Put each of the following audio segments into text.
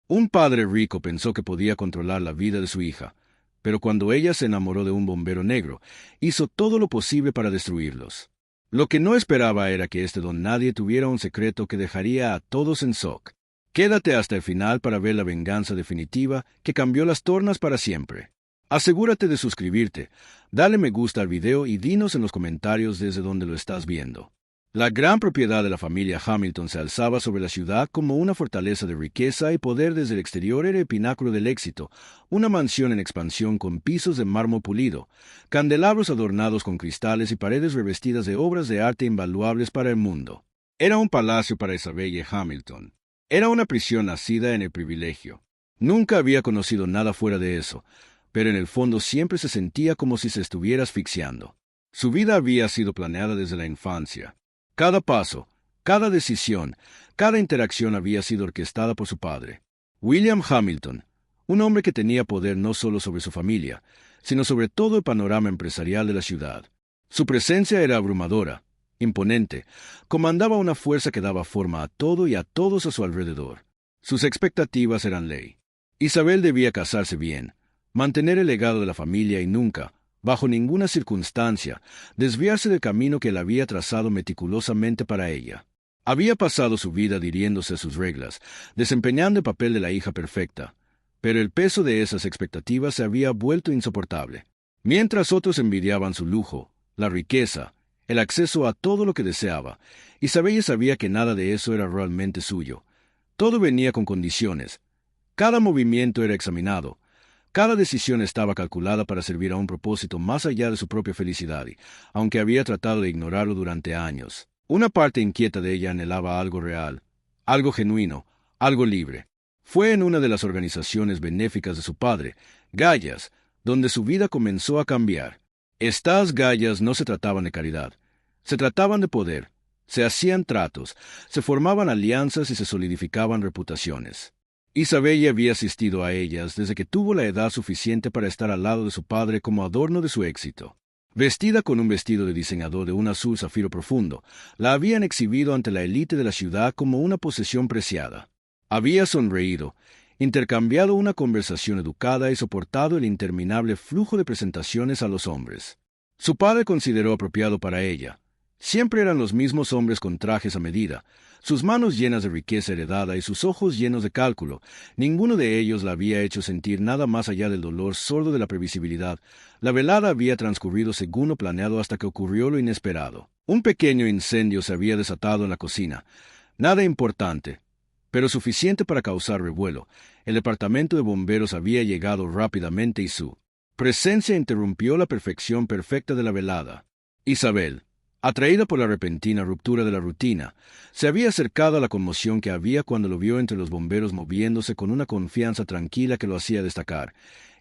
Un padre rico pensó que podía controlar la vida de su hija, pero cuando ella se enamoró de un bombero negro, hizo todo lo posible para destruirlos. Lo que no esperaba era que este don nadie tuviera un secreto que dejaría a todos en shock. Quédate hasta el final para ver la venganza definitiva que cambió las tornas para siempre. Asegúrate de suscribirte, dale me gusta al video y dinos en los comentarios desde donde lo estás viendo. La gran propiedad de la familia Hamilton se alzaba sobre la ciudad como una fortaleza de riqueza y poder. Desde el exterior era el pináculo del éxito, una mansión en expansión con pisos de mármol pulido, candelabros adornados con cristales y paredes revestidas de obras de arte invaluables para el mundo. Era un palacio para Isabella Hamilton. Era una prisión nacida en el privilegio. Nunca había conocido nada fuera de eso, pero en el fondo siempre se sentía como si se estuviera asfixiando. Su vida había sido planeada desde la infancia. Cada paso, cada decisión, cada interacción había sido orquestada por su padre, William Hamilton, un hombre que tenía poder no solo sobre su familia, sino sobre todo el panorama empresarial de la ciudad. Su presencia era abrumadora, imponente, comandaba una fuerza que daba forma a todo y a todos a su alrededor. Sus expectativas eran ley. Isabel debía casarse bien, mantener el legado de la familia y nunca, bajo ninguna circunstancia, desviarse del camino que él había trazado meticulosamente para ella. Había pasado su vida adhiriéndose a sus reglas, desempeñando el papel de la hija perfecta, pero el peso de esas expectativas se había vuelto insoportable. Mientras otros envidiaban su lujo, la riqueza, el acceso a todo lo que deseaba, Isabella sabía que nada de eso era realmente suyo. Todo venía con condiciones. Cada movimiento era examinado. Cada decisión estaba calculada para servir a un propósito más allá de su propia felicidad, y, aunque había tratado de ignorarlo durante años, una parte inquieta de ella anhelaba algo real, algo genuino, algo libre. Fue en una de las organizaciones benéficas de su padre, Gaias, donde su vida comenzó a cambiar. Estas Gaias no se trataban de caridad, se trataban de poder, se hacían tratos, se formaban alianzas y se solidificaban reputaciones. Isabella había asistido a ellas desde que tuvo la edad suficiente para estar al lado de su padre como adorno de su éxito. Vestida con un vestido de diseñador de un azul zafiro profundo, la habían exhibido ante la élite de la ciudad como una posesión preciada. Había sonreído, intercambiado una conversación educada y soportado el interminable flujo de presentaciones a los hombres. Su padre consideró apropiado para ella. Siempre eran los mismos hombres con trajes a medida, sus manos llenas de riqueza heredada y sus ojos llenos de cálculo. Ninguno de ellos la había hecho sentir nada más allá del dolor sordo de la previsibilidad. La velada había transcurrido según lo planeado hasta que ocurrió lo inesperado. Un pequeño incendio se había desatado en la cocina. Nada importante, pero suficiente para causar revuelo. El departamento de bomberos había llegado rápidamente y su presencia interrumpió la perfección perfecta de la velada. Isabel, atraída por la repentina ruptura de la rutina, se había acercado a la conmoción que había cuando lo vio entre los bomberos moviéndose con una confianza tranquila que lo hacía destacar.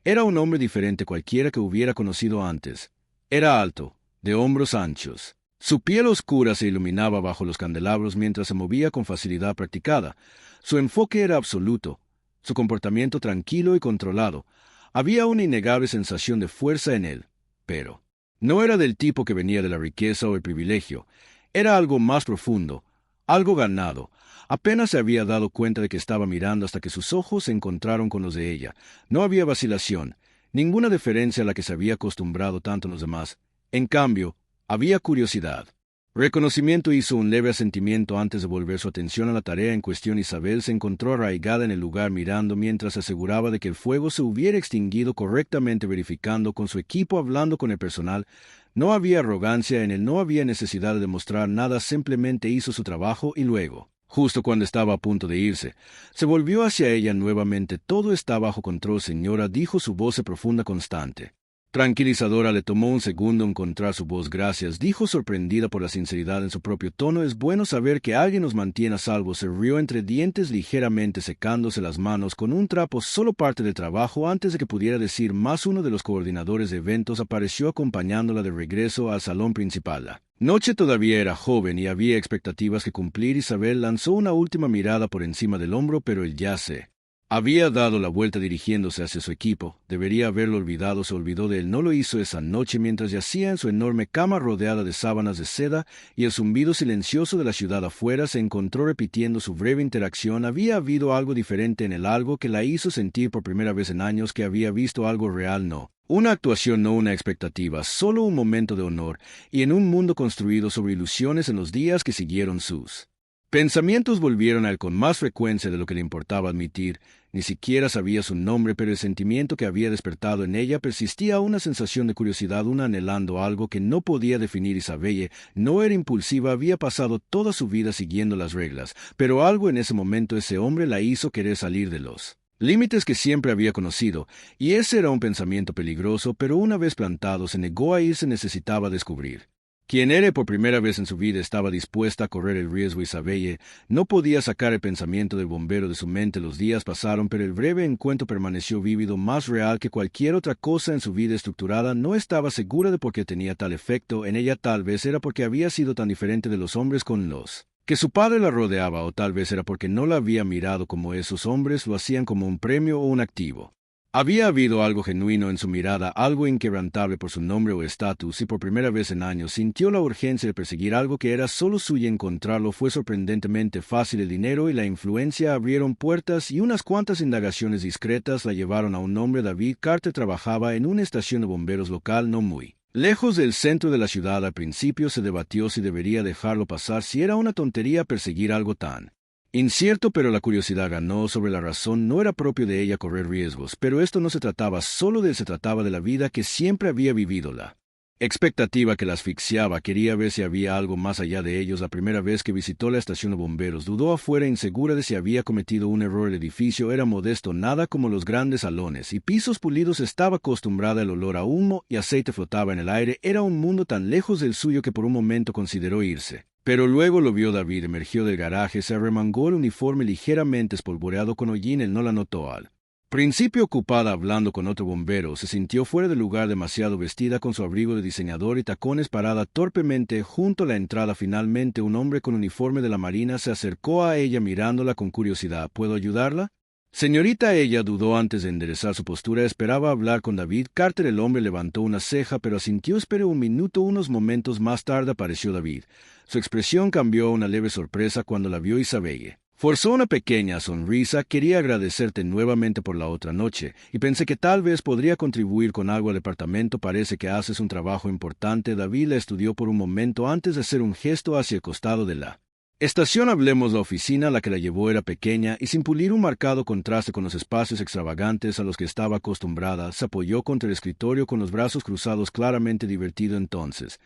Era un hombre diferente cualquiera que hubiera conocido antes. Era alto, de hombros anchos. Su piel oscura se iluminaba bajo los candelabros mientras se movía con facilidad practicada. Su enfoque era absoluto, su comportamiento tranquilo y controlado. Había una innegable sensación de fuerza en él, pero no era del tipo que venía de la riqueza o el privilegio. Era algo más profundo, algo ganado. Apenas se había dado cuenta de que estaba mirando hasta que sus ojos se encontraron con los de ella. No había vacilación, ninguna deferencia a la que se había acostumbrado tanto los demás. En cambio, había curiosidad. Reconocimiento hizo un leve asentimiento antes de volver su atención a la tarea en cuestión. Isabel se encontró arraigada en el lugar mirando mientras se aseguraba de que el fuego se hubiera extinguido correctamente, verificando con su equipo, hablando con el personal. No había arrogancia en él, no había necesidad de demostrar nada, simplemente hizo su trabajo y luego, justo cuando estaba a punto de irse, se volvió hacia ella nuevamente. Todo está bajo control, señora, dijo su voz profunda constante. Tranquilizadora. Le tomó un segundo encontrar su voz. Gracias, dijo sorprendida por la sinceridad en su propio tono. Es bueno saber que alguien nos mantiene a salvo. Se rió entre dientes ligeramente, secándose las manos con un trapo. Solo parte del trabajo. Antes de que pudiera decir más, uno de los coordinadores de eventos apareció acompañándola de regreso al salón principal. La noche todavía era joven y había expectativas que cumplir. Isabel lanzó una última mirada por encima del hombro, pero él ya se Había dado la vuelta dirigiéndose hacia su equipo. Debería haberlo olvidado, se olvidó de él. No lo hizo esa noche mientras yacía en su enorme cama rodeada de sábanas de seda, y el zumbido silencioso de la ciudad afuera se encontró repitiendo su breve interacción. Había habido algo diferente en él, algo que la hizo sentir por primera vez en años que había visto algo real, no una actuación, no una expectativa, solo un momento de honor, y en un mundo construido sobre ilusiones. En los días que siguieron sus pensamientos volvieron a él con más frecuencia de lo que le importaba admitir. Ni siquiera sabía su nombre, pero el sentimiento que había despertado en ella persistía, una sensación de curiosidad, una anhelando algo que no podía definir. Isabelle no era impulsiva, había pasado toda su vida siguiendo las reglas, pero algo en ese momento, ese hombre, la hizo querer salir de los límites que siempre había conocido, y ese era un pensamiento peligroso, pero una vez plantado se negó a irse. Necesitaba descubrir quien era. Por primera vez en su vida estaba dispuesta a correr el riesgo. Isabelle no podía sacar el pensamiento del bombero de su mente. Los días pasaron, pero el breve encuentro permaneció vívido, más real que cualquier otra cosa en su vida estructurada. No estaba segura de por qué tenía tal efecto en ella. Tal vez era porque había sido tan diferente de los hombres con los que su padre la rodeaba, o tal vez era porque no la había mirado como esos hombres lo hacían, como un premio o un activo. Había habido algo genuino en su mirada, algo inquebrantable por su nombre o estatus, y por primera vez en años sintió la urgencia de perseguir algo que era solo suyo. Encontrarlo fue sorprendentemente fácil. El dinero y la influencia abrieron puertas, y unas cuantas indagaciones discretas la llevaron a un hombre. David Carter trabajaba en una estación de bomberos local no muy lejos del centro de la ciudad. Al principio se debatió si debería dejarlo pasar, si era una tontería perseguir algo tan incierto, pero la curiosidad ganó sobre la razón. No era propio de ella correr riesgos, pero esto no se trataba solo de él, se trataba de la vida que siempre había vivido, la expectativa que la asfixiaba. Quería ver si había algo más allá de ellos. La primera vez que visitó la estación de bomberos, dudó afuera, insegura de si había cometido un error. El edificio era modesto, nada como los grandes salones y pisos pulidos. Estaba acostumbrada, el olor a humo y aceite flotaba en el aire. Era un mundo tan lejos del suyo que por un momento consideró irse. Pero luego lo vio. David emergió del garaje, se arremangó el uniforme ligeramente espolvoreado con hollín. Él no la notó. Al principio, ocupada hablando con otro bombero, se sintió fuera de lugar, demasiado vestida con su abrigo de diseñador y tacones, parada torpemente junto a la entrada. Finalmente, un hombre con uniforme de la marina se acercó a ella mirándola con curiosidad. ¿Puedo ayudarla? Señorita. Ella dudó antes de enderezar su postura. Esperaba hablar con David Carter. El hombre levantó una ceja, pero asintió. Esperé un minuto. Unos momentos más tarde apareció David. Su expresión cambió a una leve sorpresa cuando la vio. Isabelle forzó una pequeña sonrisa. Quería agradecerte nuevamente por la otra noche, y pensé que tal vez podría contribuir con algo al departamento. Parece que haces un trabajo importante. David la estudió por un momento antes de hacer un gesto hacia el costado de la estación. Hablemos. La oficina a la que la llevó era pequeña y sin pulir, un marcado contraste con los espacios extravagantes a los que estaba acostumbrada. Se apoyó contra el escritorio con los brazos cruzados, claramente divertido. Entonces,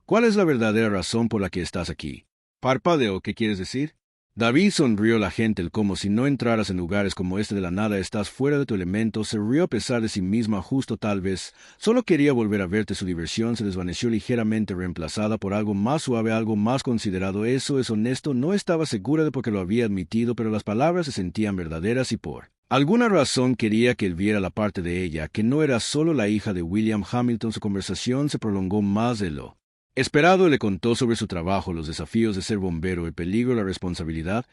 ¿cuál es la verdadera razón por la que estás aquí? Parpadeó. ¿Qué quieres decir? David sonrió. La gente, como si no entraras en lugares como este de la nada, estás fuera de tu elemento. Se rió a pesar de sí misma. Justo, tal vez solo quería volver a verte. Su diversión se desvaneció ligeramente, reemplazada por algo más suave, algo más considerado. Eso es honesto. No estaba segura de por qué lo había admitido, pero las palabras se sentían verdaderas, y por alguna razón quería que él viera la parte de ella, que no era solo la hija de William Hamilton. Su conversación se prolongó más de lo esperado. Le contó sobre su trabajo, los desafíos de ser bombero, el peligro, la responsabilidad,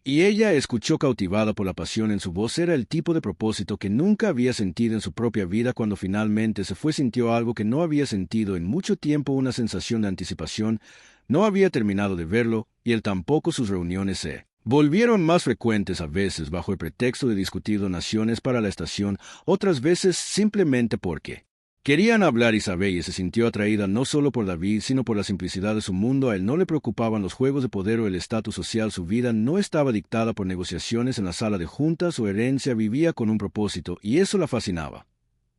y ella escuchó cautivada por la pasión en su voz. Era el tipo de propósito que nunca había sentido en su propia vida. Cuando finalmente se fue, sintió algo que no había sentido en mucho tiempo, una sensación de anticipación. No había terminado de verlo, y él tampoco. Sus reuniones se volvieron más frecuentes, a veces bajo el pretexto de discutir donaciones para la estación, otras veces simplemente porque querían hablar. Isabelle se sintió atraída no solo por David, sino por la simplicidad de su mundo. A él no le preocupaban los juegos de poder o el estatus social. Su vida no estaba dictada por negociaciones en la sala de juntas o herencia. Vivía con un propósito, y eso la fascinaba.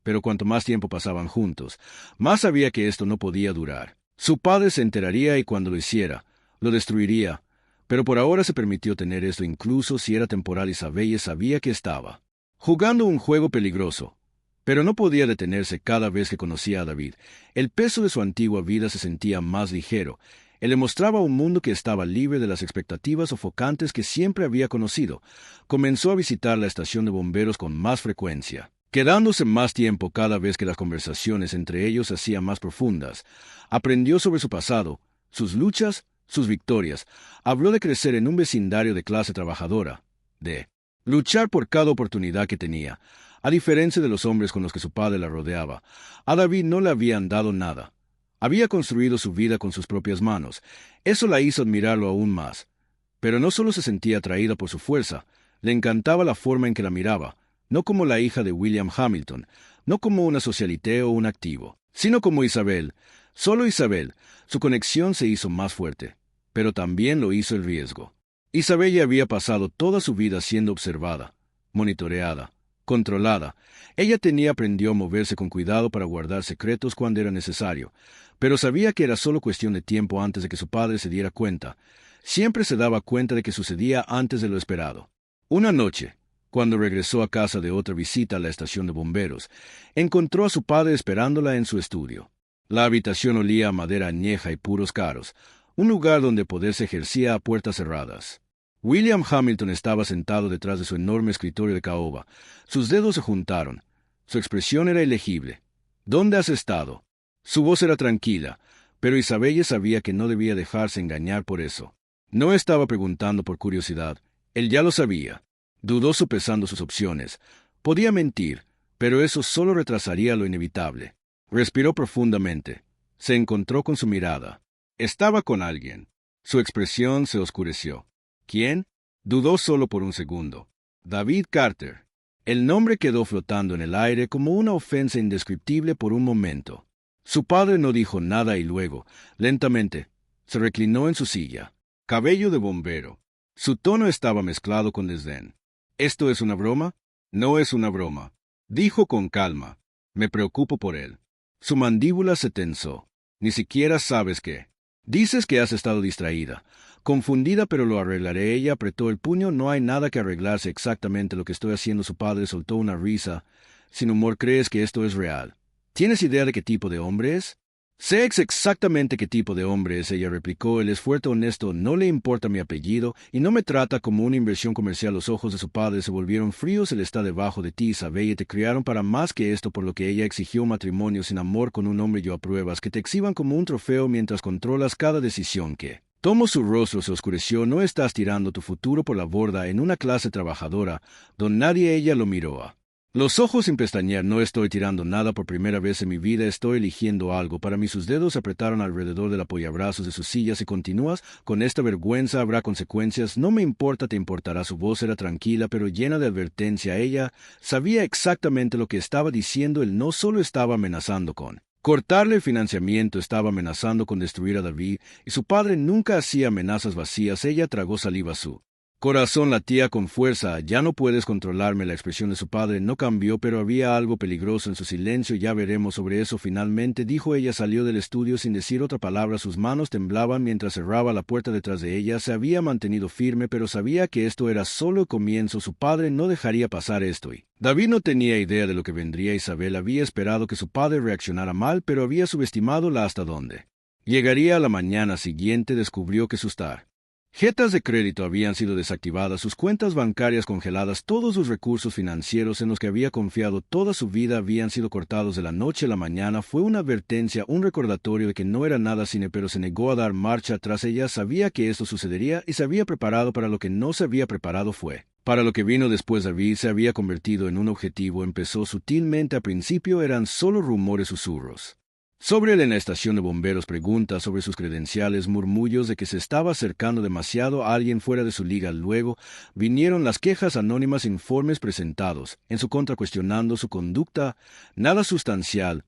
Pero cuanto más tiempo pasaban juntos, más sabía que esto no podía durar. Su padre se enteraría, y cuando lo hiciera, lo destruiría. Pero por ahora se permitió tener esto, incluso si era temporal. Isabelle sabía que estaba jugando un juego peligroso, pero no podía detenerse. Cada vez que conocía a David, el peso de su antigua vida se sentía más ligero. Él le mostraba un mundo que estaba libre de las expectativas sofocantes que siempre había conocido. Comenzó a visitar la estación de bomberos con más frecuencia, quedándose más tiempo cada vez que las conversaciones entre ellos se hacían más profundas. Aprendió sobre su pasado, sus luchas, sus victorias. Habló de crecer en un vecindario de clase trabajadora, de luchar por cada oportunidad que tenía. A diferencia de los hombres con los que su padre la rodeaba, a David no le habían dado nada. Había construido su vida con sus propias manos. Eso la hizo admirarlo aún más. Pero no solo se sentía atraída por su fuerza, le encantaba la forma en que la miraba, no como la hija de William Hamilton, no como una socialité o un activo, sino como Isabel. Solo Isabel, su conexión se hizo más fuerte, pero también lo hizo el riesgo. Isabel ya había pasado toda su vida siendo observada, monitoreada, controlada. Ella aprendió a moverse con cuidado para guardar secretos cuando era necesario, pero sabía que era solo cuestión de tiempo antes de que su padre se diera cuenta. Siempre se daba cuenta de que sucedía antes de lo esperado. Una noche, cuando regresó a casa de otra visita a la estación de bomberos, encontró a su padre esperándola en su estudio. La habitación olía a madera añeja y puros caros, un lugar donde poder se ejercía a puertas cerradas. William Hamilton estaba sentado detrás de su enorme escritorio de caoba. Sus dedos se juntaron. Su expresión era ilegible. ¿Dónde has estado? Su voz era tranquila, pero Isabella sabía que no debía dejarse engañar por eso. No estaba preguntando por curiosidad. Él ya lo sabía. Dudó sopesando sus opciones. Podía mentir, pero eso solo retrasaría lo inevitable. Respiró profundamente. Se encontró con su mirada. Estaba con alguien. Su expresión se oscureció. ¿Quién? Dudó solo por un segundo. David Carter. El nombre quedó flotando en el aire como una ofensa indescriptible por un momento. Su padre no dijo nada y luego, lentamente, se reclinó en su silla. Cabello de bombero. Su tono estaba mezclado con desdén. ¿Esto es una broma? No es una broma, dijo con calma. Me preocupo por él. Su mandíbula se tensó. Ni siquiera sabes qué. Dices que has estado distraída. Confundida, pero lo arreglaré. Ella apretó el puño. No hay nada que arreglarse. Exactamente lo que estoy haciendo. Su padre soltó una risa. Sin humor, ¿crees que esto es real? ¿Tienes idea de qué tipo de hombre es? Sé exactamente qué tipo de hombre es, ella replicó. Él es fuerte, honesto, no le importa mi apellido y no me trata como una inversión comercial. Los ojos de su padre se volvieron fríos. Él está debajo de ti, Isabel, y te criaron para más que esto, por lo que ella exigió matrimonio sin amor con un hombre. Yo apruebas que te exhiban como un trofeo mientras controlas cada decisión que tomó. Su rostro se oscureció. No estás tirando tu futuro por la borda en una clase trabajadora donde nadie. Ella lo miró. Los ojos sin pestañear. No estoy tirando nada por primera vez en mi vida. Estoy eligiendo algo para mí. Sus dedos apretaron alrededor del apoyabrazos de sus sillas. Si continúas con esta vergüenza habrá consecuencias. No me importa, te importará. Su voz era tranquila pero llena de advertencia. Ella sabía exactamente lo que estaba diciendo. Él no solo estaba amenazando con cortarle el financiamiento, estaba amenazando con destruir a David, y su padre nunca hacía amenazas vacías. Ella tragó saliva. Su corazón latía con fuerza. Ya no puedes controlarme. La expresión de su padre no cambió, pero había algo peligroso en su silencio. Ya veremos sobre eso finalmente, dijo ella. Salió del estudio sin decir otra palabra. Sus manos temblaban mientras cerraba la puerta detrás de ella. Se había mantenido firme, pero sabía que esto era solo el comienzo. Su padre no dejaría pasar esto y David no tenía idea de lo que vendría. Isabel había esperado que su padre reaccionara mal, pero había subestimado la hasta dónde llegaría. A la mañana siguiente descubrió que sus tarjetas de crédito habían sido desactivadas, sus cuentas bancarias congeladas. Todos los recursos financieros en los que había confiado toda su vida habían sido cortados de la noche a la mañana. Fue una advertencia, un recordatorio de que no era nada cine, pero se negó a dar marcha atrás. Ella sabía que esto sucedería y se había preparado para lo que no se había preparado. Fue para lo que vino después. David se había convertido en un objetivo. Empezó sutilmente. Al principio eran solo rumores, susurros sobre él en la estación de bomberos, preguntas sobre sus credenciales, murmullos de que se estaba acercando demasiado a alguien fuera de su liga. Luego vinieron las quejas anónimas, informes presentados en su contra cuestionando su conducta. Nada sustancial,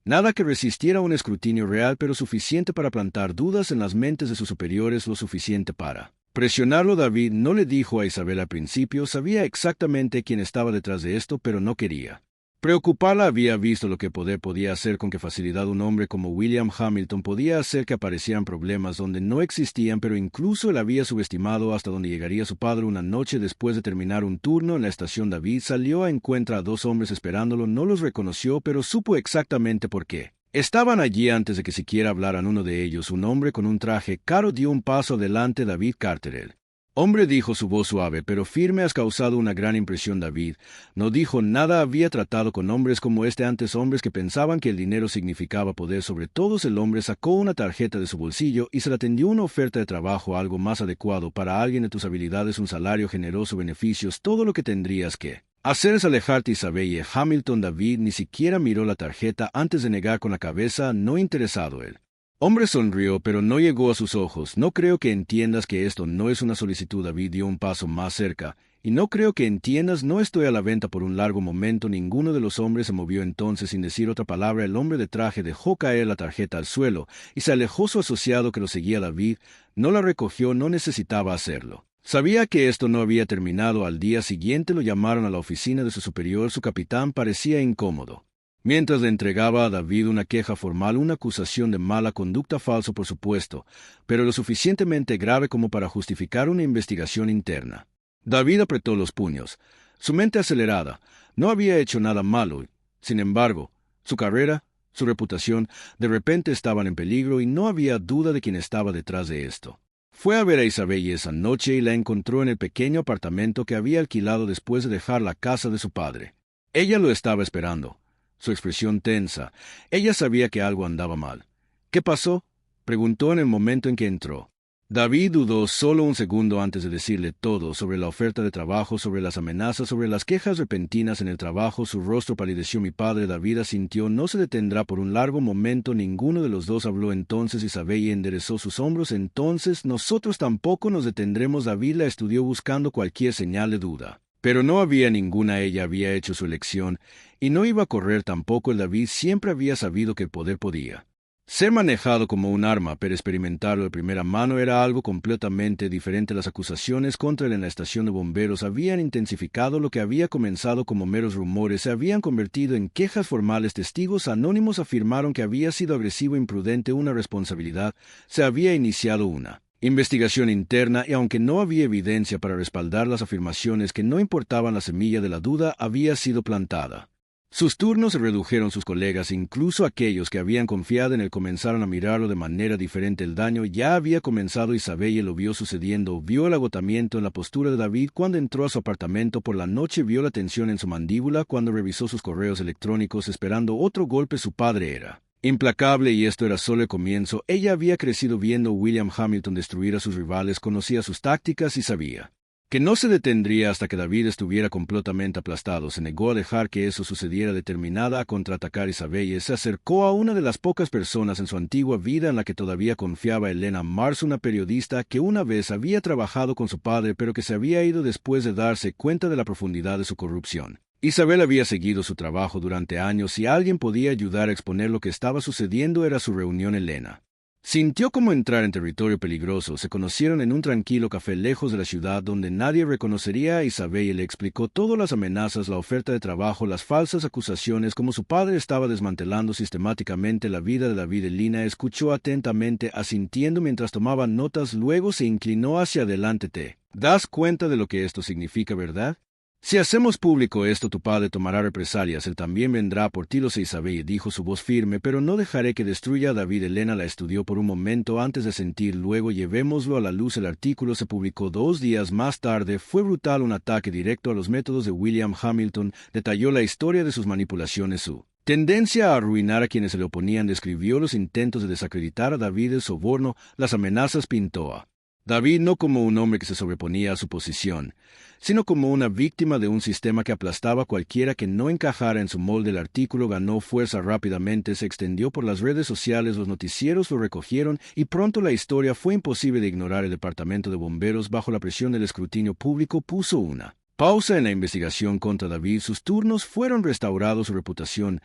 nada que resistiera un escrutinio real, pero suficiente para plantar dudas en las mentes de sus superiores, lo suficiente para presionarlo. David no le dijo a Isabel al principio. Sabía exactamente quién estaba detrás de esto, pero no quería preocuparla. Había visto lo que poder podía hacer. Con qué facilidad un hombre como William Hamilton podía hacer que aparecieran problemas donde no existían, pero incluso él había subestimado hasta dónde llegaría su padre. Una noche después de terminar un turno en la estación, David salió a encuentra a dos hombres esperándolo. No los reconoció, pero supo exactamente por qué estaban allí antes de que siquiera hablaran. Uno de ellos, un hombre con un traje caro, dio un paso adelante. David Carter. Él Hombre, dijo su voz suave, pero firme, has causado una gran impresión, David. No dijo nada, había tratado con hombres como este antes, hombres que pensaban que el dinero significaba poder sobre todos. El hombre sacó una tarjeta de su bolsillo y se le tendió una oferta de trabajo, algo más adecuado para alguien de tus habilidades, un salario generoso, beneficios, todo lo que tendrías que hacer es alejarte. Isabelle Hamilton. David ni siquiera miró la tarjeta antes de negar con la cabeza, no interesado él. Hombre sonrió, pero no llegó a sus ojos. No creo que entiendas que esto no es una solicitud. David dio un paso más cerca. Y no creo que entiendas, no estoy a la venta por un largo momento. Ninguno de los hombres se movió entonces sin decir otra palabra. El hombre de traje dejó caer la tarjeta al suelo y se alejó. Su asociado que lo seguía, David, no la recogió, no necesitaba hacerlo. Sabía que esto no había terminado. Al día siguiente lo llamaron a la oficina de su superior. Su capitán parecía incómodo. Mientras le entregaba a David una queja formal, una acusación de mala conducta, falso por supuesto, pero lo suficientemente grave como para justificar una investigación interna. David apretó los puños, su mente acelerada. No había hecho nada malo. Sin embargo, su carrera, su reputación, de repente estaban en peligro y no había duda de quién estaba detrás de esto. Fue a ver a Isabelle esa noche y la encontró en el pequeño apartamento que había alquilado después de dejar la casa de su padre. Ella lo estaba esperando. Su expresión tensa. Ella sabía que algo andaba mal. ¿Qué pasó?, preguntó en el momento en que entró. David dudó solo un segundo antes de decirle todo sobre la oferta de trabajo, sobre las amenazas, sobre las quejas repentinas en el trabajo. Su rostro palideció. Mi padre, David asintió. No se detendrá por un largo momento. Ninguno de los dos habló. Entonces Isabelle enderezó sus hombros. Entonces nosotros tampoco nos detendremos. David la estudió buscando cualquier señal de duda. Pero no había ninguna. Ella había hecho su elección, y no iba a correr tampoco. El David siempre había sabido que el poder podía ser manejado como un arma, pero experimentarlo de primera mano era algo completamente diferente. Las acusaciones contra él en la estación de bomberos habían intensificado. Lo que había comenzado como meros rumores se habían convertido en quejas formales. Testigos anónimos afirmaron que había sido agresivo e imprudente. Una responsabilidad. Se había iniciado una investigación interna y aunque no había evidencia para respaldar las afirmaciones que no importaban, la semilla de la duda había sido plantada. Sus turnos se redujeron. Sus colegas, incluso aquellos que habían confiado en él, comenzaron a mirarlo de manera diferente. El daño ya había comenzado. Isabelle lo vio sucediendo, vio el agotamiento en la postura de David cuando entró a su apartamento por la noche, vio la tensión en su mandíbula cuando revisó sus correos electrónicos esperando otro golpe. Su padre era implacable y esto era solo el comienzo. Ella había crecido viendo a William Hamilton destruir a sus rivales, conocía sus tácticas y sabía que no se detendría hasta que David estuviera completamente aplastado. Se negó a dejar que eso sucediera. Determinada a contraatacar, Isabelle se acercó a una de las pocas personas en su antigua vida en la que todavía confiaba, Elena Mars, una periodista que una vez había trabajado con su padre pero que se había ido después de darse cuenta de la profundidad de su corrupción. Isabel había seguido su trabajo durante años. Si alguien podía ayudar a exponer lo que estaba sucediendo era su reunión. Elena sintió como entrar en territorio peligroso. Se conocieron en un tranquilo café lejos de la ciudad donde nadie reconocería a Isabel y le explicó todas las amenazas, la oferta de trabajo, las falsas acusaciones, cómo su padre estaba desmantelando sistemáticamente la vida de David. Elena escuchó atentamente, asintiendo mientras tomaba notas, luego se inclinó hacia adelante. ¿Te das cuenta de lo que esto significa, verdad? Si hacemos público esto, tu padre tomará represalias. Él también vendrá por ti. Lo sé, Isabel, dijo su voz firme, pero no dejaré que destruya a David. Elena la estudió por un momento antes de sentir. Luego llevémoslo a la luz. El artículo se publicó 2 días más tarde. Fue brutal, un ataque directo a los métodos de William Hamilton. Detalló la historia de sus manipulaciones, su tendencia a arruinar a quienes se le oponían. Describió los intentos de desacreditar a David, el soborno, las amenazas. Pintó a David no como un hombre que se sobreponía a su posición, sino como una víctima de un sistema que aplastaba a cualquiera que no encajara en su molde. El artículo ganó fuerza rápidamente, se extendió por las redes sociales, los noticieros lo recogieron y pronto la historia fue imposible de ignorar. El departamento de bomberos, bajo la presión del escrutinio público, puso una pausa en la investigación contra David. Sus turnos fueron restaurados, su reputación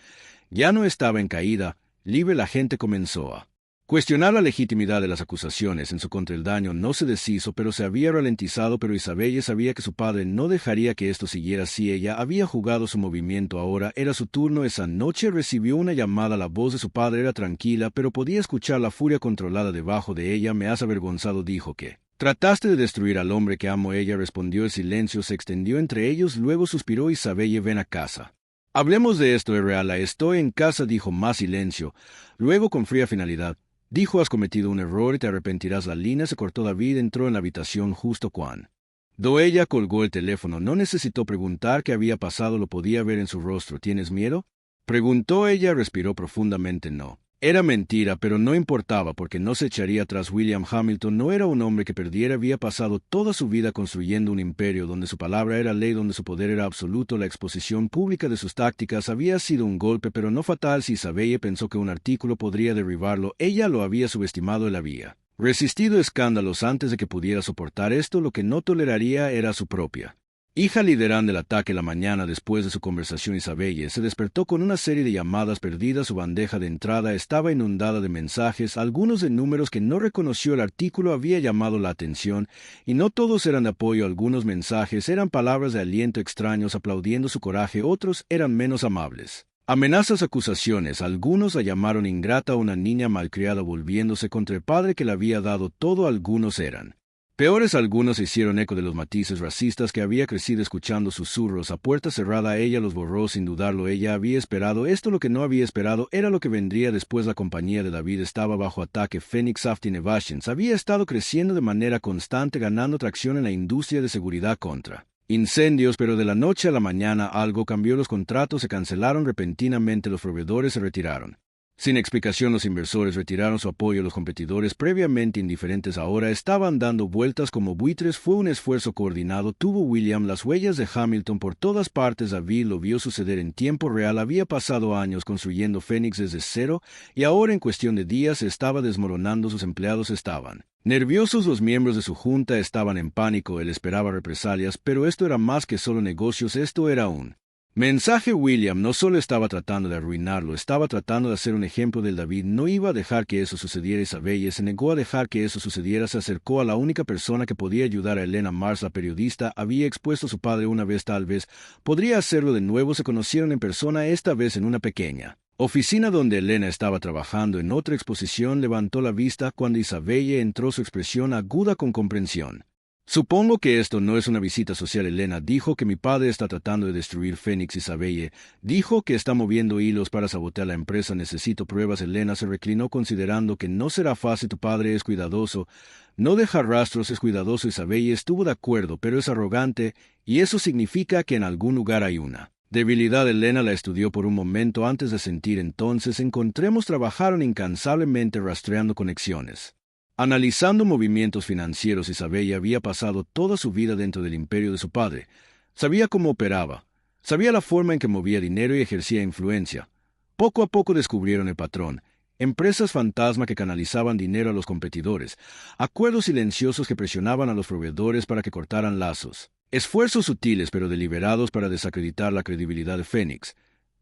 ya no estaba en caída libre. La gente comenzó a cuestionar la legitimidad de las acusaciones en su contra. El daño no se deshizo, pero se había ralentizado. Pero Isabelle sabía que su padre no dejaría que esto siguiera así. Ella había jugado su movimiento, ahora era su turno. Esa noche recibió una llamada. La voz de su padre era tranquila, pero podía escuchar la furia controlada debajo de ella. Me has avergonzado, dijo. ¿Que trataste de destruir al hombre que amo? Ella respondió. El silencio se extendió entre ellos, luego suspiró. Isabelle, ven a casa. Hablemos de esto, es real. Estoy en casa, dijo. Más silencio. Luego, con fría finalidad. Dijo: has cometido un error y te arrepentirás. La línea se cortó. David entró en la habitación justo cuando ella colgó el teléfono. No necesitó preguntar qué había pasado, lo podía ver en su rostro. ¿Tienes miedo?, preguntó ella. Respiró profundamente. No. Era mentira, pero no importaba porque no se echaría atrás. William Hamilton no era un hombre que perdiera. Había pasado toda su vida construyendo un imperio donde su palabra era ley, donde su poder era absoluto. La exposición pública de sus tácticas había sido un golpe, pero no fatal. Si Isabelle pensó que un artículo podría derribarlo, ella lo había subestimado. Él había resistido escándalos antes de que pudiera soportar esto. Lo que no toleraría era su propia hija liderando el ataque. La mañana después de su conversación, Isabelle se despertó con una serie de llamadas perdidas. Su bandeja de entrada estaba inundada de mensajes, algunos de números que no reconoció. El artículo había llamado la atención, y no todos eran de apoyo. Algunos mensajes eran palabras de aliento extraños aplaudiendo su coraje, otros eran menos amables. Amenazas, acusaciones. Algunos la llamaron ingrata, una niña malcriada volviéndose contra el padre que le había dado todo. Algunos eran peores. Algunos hicieron eco de los matices racistas que había crecido escuchando. Susurros a puerta cerrada. Ella los borró sin dudarlo. Ella había esperado esto. Lo que no había esperado era lo que vendría después. La compañía de David estaba bajo ataque. Phoenix Soft Innovations había estado creciendo de manera constante, ganando tracción en la industria de seguridad contra incendios, pero de la noche a la mañana algo cambió. Los contratos se cancelaron repentinamente. Los proveedores se retiraron sin explicación. Los inversores retiraron su apoyo. Los competidores, previamente indiferentes, ahora estaban dando vueltas como buitres. Fue un esfuerzo coordinado. Tuvo William las huellas de Hamilton por todas partes. David lo vio suceder en tiempo real. Había pasado años construyendo Phoenix desde cero, y ahora en cuestión de días se estaba desmoronando. Sus empleados estaban nerviosos. Los miembros de su junta estaban en pánico. Él esperaba represalias, pero esto era más que solo negocios. Esto era un mensaje. William no solo estaba tratando de arruinarlo, estaba tratando de hacer un ejemplo del David. No iba a dejar que eso sucediera. Isabelle se negó a dejar que eso sucediera. Se acercó a la única persona que podía ayudar a Elena Mars, la periodista. Había expuesto a su padre una vez, tal vez podría hacerlo de nuevo. Se conocieron en persona, esta vez en una pequeña oficina donde Elena estaba trabajando. En otra exposición levantó la vista cuando Isabelle entró, su expresión aguda con comprensión. Supongo que esto no es una visita social. Elena dijo que mi padre está tratando de destruir Phoenix. Isabelle dijo que está moviendo hilos para sabotear la empresa. Necesito pruebas. Elena se reclinó considerando que no será fácil. Tu padre es cuidadoso, no deja rastros, es cuidadoso. Isabelle estuvo de acuerdo, pero es arrogante, y eso significa que en algún lugar hay una debilidad. Elena la estudió por un momento antes de sentir. Entonces encontremos. Trabajaron incansablemente rastreando conexiones, analizando movimientos financieros. Isabelle había pasado toda su vida dentro del imperio de su padre. Sabía cómo operaba, sabía la forma en que movía dinero y ejercía influencia. Poco a poco descubrieron el patrón: empresas fantasma que canalizaban dinero a los competidores, acuerdos silenciosos que presionaban a los proveedores para que cortaran lazos, esfuerzos sutiles pero deliberados para desacreditar la credibilidad de Phoenix.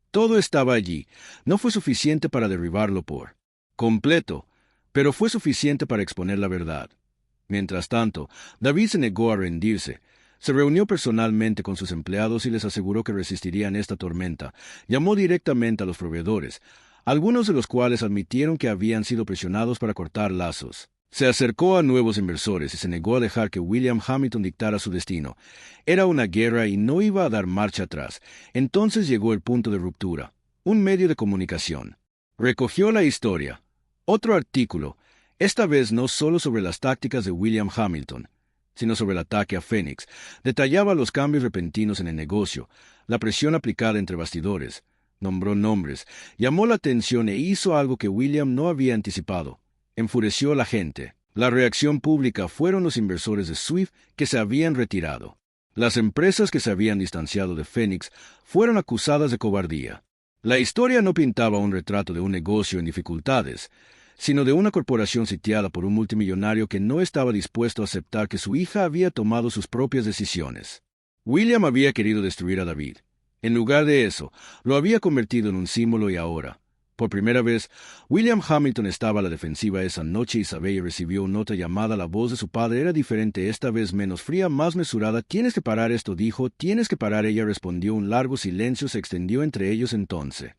Todo estaba allí. No fue suficiente para derribarlo por completo, pero fue suficiente para exponer la verdad. Mientras tanto, David se negó a rendirse. Se reunió personalmente con sus empleados y les aseguró que resistirían esta tormenta. Llamó directamente a los proveedores, algunos de los cuales admitieron que habían sido presionados para cortar lazos. Se acercó a nuevos inversores y se negó a dejar que William Hamilton dictara su destino. Era una guerra y no iba a dar marcha atrás. Entonces llegó el punto de ruptura. Un medio de comunicación recogió la historia. Otro artículo, esta vez no solo sobre las tácticas de William Hamilton, sino sobre el ataque a Phoenix, detallaba los cambios repentinos en el negocio, la presión aplicada entre bastidores. Nombró nombres, llamó la atención e hizo algo que William no había anticipado. Enfureció a la gente. La reacción pública fueron los inversores de Swift que se habían retirado. Las empresas que se habían distanciado de Phoenix fueron acusadas de cobardía. La historia no pintaba un retrato de un negocio en dificultades, sino de una corporación sitiada por un multimillonario que no estaba dispuesto a aceptar que su hija había tomado sus propias decisiones. William había querido destruir a David. En lugar de eso, lo había convertido en un símbolo. Y ahora, por primera vez, William Hamilton estaba a la defensiva. Esa noche Isabelle recibió una otra llamada. La voz de su padre era diferente, esta vez menos fría, más mesurada. «Tienes que parar esto», dijo. «Tienes que parar». Ella respondió. Un largo silencio se extendió entre ellos entonces.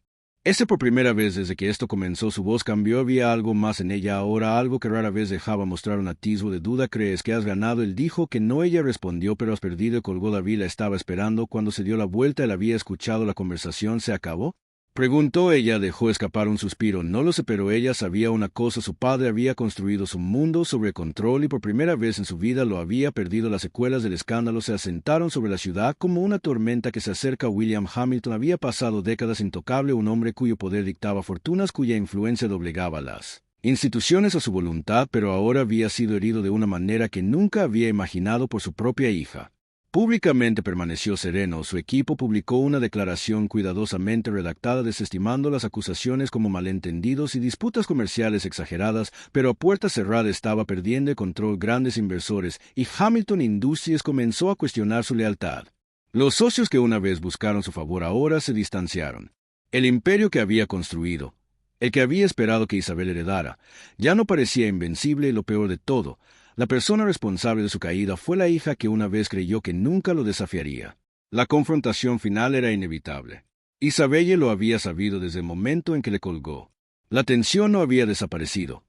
Por primera vez desde que esto comenzó, su voz cambió. Había algo más en ella ahora, algo que rara vez dejaba mostrar un atisbo de duda. «¿Crees que has ganado?», él dijo. «Que no». Ella respondió. «Pero has perdido». Colgó. David la estaba esperando. Cuando se dio la vuelta, él había escuchado la conversación. «¿Se acabó?», Preguntó ella, dejó escapar un suspiro. No lo sé, pero ella sabía una cosa: su padre había construido su mundo sobre control y por primera vez en su vida lo había perdido. Las secuelas del escándalo se asentaron sobre la ciudad como una tormenta que se acerca. William Hamilton había pasado décadas intocable, un hombre cuyo poder dictaba fortunas, cuya influencia doblegaba las instituciones a su voluntad, pero ahora había sido herido de una manera que nunca había imaginado por su propia hija. Públicamente permaneció sereno. Su equipo publicó una declaración cuidadosamente redactada desestimando las acusaciones como malentendidos y disputas comerciales exageradas, pero a puerta cerrada estaba perdiendo el control grandes inversores y Hamilton Industries comenzó a cuestionar su lealtad. Los socios que una vez buscaron su favor ahora se distanciaron. El imperio que había construido, el que había esperado que Isabel heredara, ya no parecía invencible y lo peor de todo, la persona responsable de su caída fue la hija que una vez creyó que nunca lo desafiaría. La confrontación final era inevitable. Isabelle lo había sabido desde el momento en que le colgó. La tensión no había desaparecido.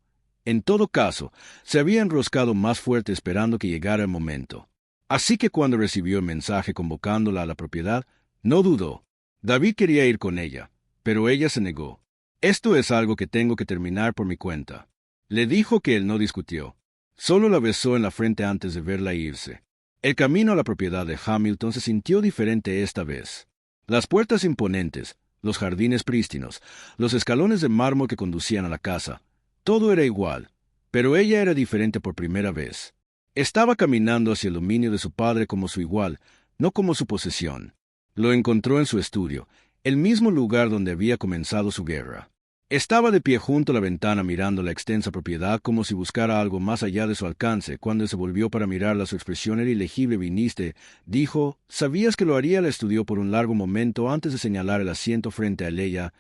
En todo caso, se había enroscado más fuerte esperando que llegara el momento. Así que cuando recibió el mensaje convocándola a la propiedad, no dudó. David quería ir con ella, pero ella se negó. «Esto es algo que tengo que terminar por mi cuenta», le dijo, que él no discutió. Solo la besó en la frente antes de verla irse. El camino a la propiedad de Hamilton se sintió diferente esta vez. Las puertas imponentes, los jardines prístinos, los escalones de mármol que conducían a la casa, todo era igual, pero ella era diferente por primera vez. Estaba caminando hacia el dominio de su padre como su igual, no como su posesión. Lo encontró en su estudio, el mismo lugar donde había comenzado su guerra. Estaba de pie junto a la ventana mirando la extensa propiedad como si buscara algo más allá de su alcance. Cuando se volvió para mirarla, su expresión era ilegible. «Viniste», dijo. «¿Sabías que lo haría?». La estudió por un largo momento antes de señalar el asiento frente a ella.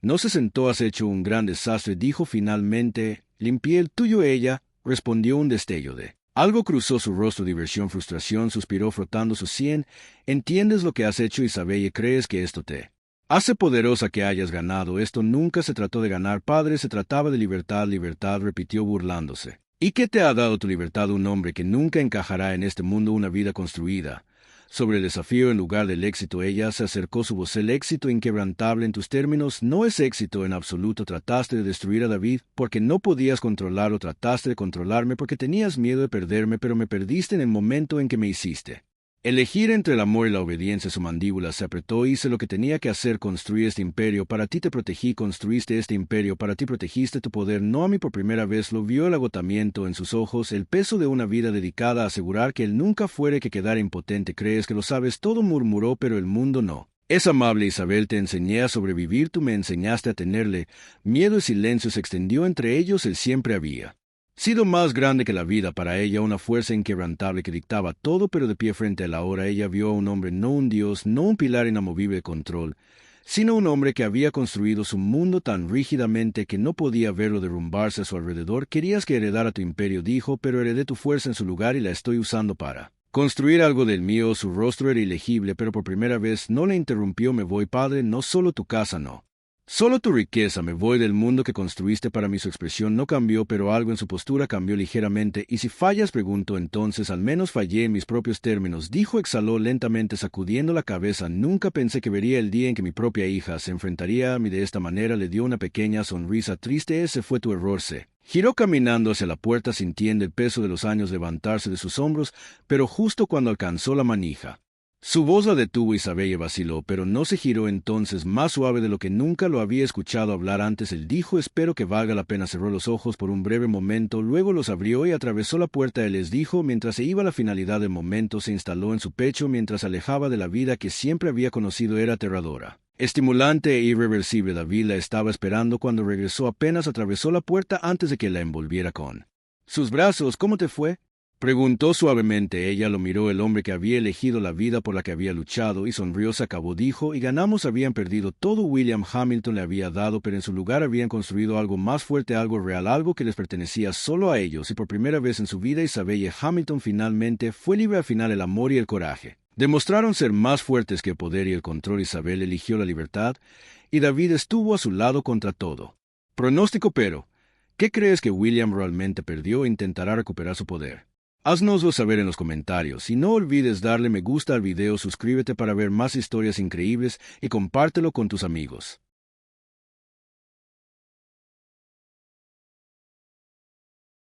«No se sentó, has hecho un gran desastre», dijo finalmente. «Limpié el tuyo». Ella respondió. Un destello de algo cruzó su rostro: diversión, frustración. Suspiró frotando su sien. «¿Entiendes lo que has hecho, Isabelle? ¿Crees que esto te hace poderosa, que hayas ganado? Esto nunca se trató de ganar, padre, se trataba de libertad». «Libertad», repitió burlándose. «¿Y qué te ha dado tu libertad? Un hombre que nunca encajará en este mundo, una vida construida sobre el desafío en lugar del éxito». Ella se acercó, su voz: «El éxito inquebrantable en tus términos no es éxito en absoluto. Trataste de destruir a David porque no podías controlarlo, trataste de controlarme porque tenías miedo de perderme, pero me perdiste en el momento en que me hiciste elegir entre el amor y la obediencia». Su mandíbula se apretó. «Hice lo que tenía que hacer, construí este imperio, para ti te protegí, construiste este imperio, para ti protegiste tu poder, no a mí». Por primera vez lo vio, el agotamiento en sus ojos, el peso de una vida dedicada a asegurar que él nunca fuere que quedara impotente. «Crees que lo sabes todo», murmuró, «pero el mundo no es amable, Isabel. Te enseñé a sobrevivir, tú me enseñaste a tenerle miedo». Y silencio se extendió entre ellos. Él siempre había sido más grande que la vida para ella, una fuerza inquebrantable que dictaba todo, pero de pie frente a él ahora ella vio a un hombre, no un dios, no un pilar inamovible de control, sino un hombre que había construido su mundo tan rígidamente que no podía verlo derrumbarse a su alrededor. «Querías que heredara tu imperio», dijo, «pero heredé tu fuerza en su lugar y la estoy usando para construir algo del mío». Su rostro era ilegible, pero por primera vez no le interrumpió. «Me voy, padre, no solo tu casa, no solo tu riqueza, me voy del mundo que construiste para mí». Su expresión no cambió, pero algo en su postura cambió ligeramente. «¿Y si fallas?», preguntó. «Entonces al menos fallé en mis propios términos», dijo. Exhaló lentamente, sacudiendo la cabeza. «Nunca pensé que vería el día en que mi propia hija se enfrentaría a mí de esta manera». Le dio una pequeña sonrisa triste. «Ese fue tu error». Se giró caminando hacia la puerta, sintiendo el peso de los años levantarse de sus hombros, pero justo cuando alcanzó la manija, su voz la detuvo. Isabelle vaciló, pero no se giró. Entonces, más suave de lo que nunca lo había escuchado hablar antes, él dijo: «Espero que valga la pena». Cerró los ojos por un breve momento, luego los abrió y atravesó la puerta. Él les dijo mientras se iba. La finalidad del momento se instaló en su pecho mientras se alejaba de la vida que siempre había conocido. Era aterradora, estimulante e irreversible. David la estaba esperando cuando regresó. Apenas atravesó la puerta antes de que la envolviera con sus brazos. «¿Cómo te fue?», preguntó suavemente. Ella lo miró. El hombre que había elegido la vida por la que había luchado, y sonrió. Se acabó, dijo, «y ganamos». Habían perdido todo. William Hamilton le había dado, pero en su lugar habían construido algo más fuerte, algo real, algo que les pertenecía solo a ellos. Y por primera vez en su vida, Isabelle Hamilton finalmente fue libre. Al final, el amor y el coraje demostraron ser más fuertes que el poder y el control. Isabel eligió la libertad, y David estuvo a su lado contra todo pronóstico. Pero, ¿qué crees que William realmente perdió? ¿Intentará recuperar su poder? Haznoslo saber en los comentarios y no olvides darle me gusta al video, suscríbete para ver más historias increíbles y compártelo con tus amigos.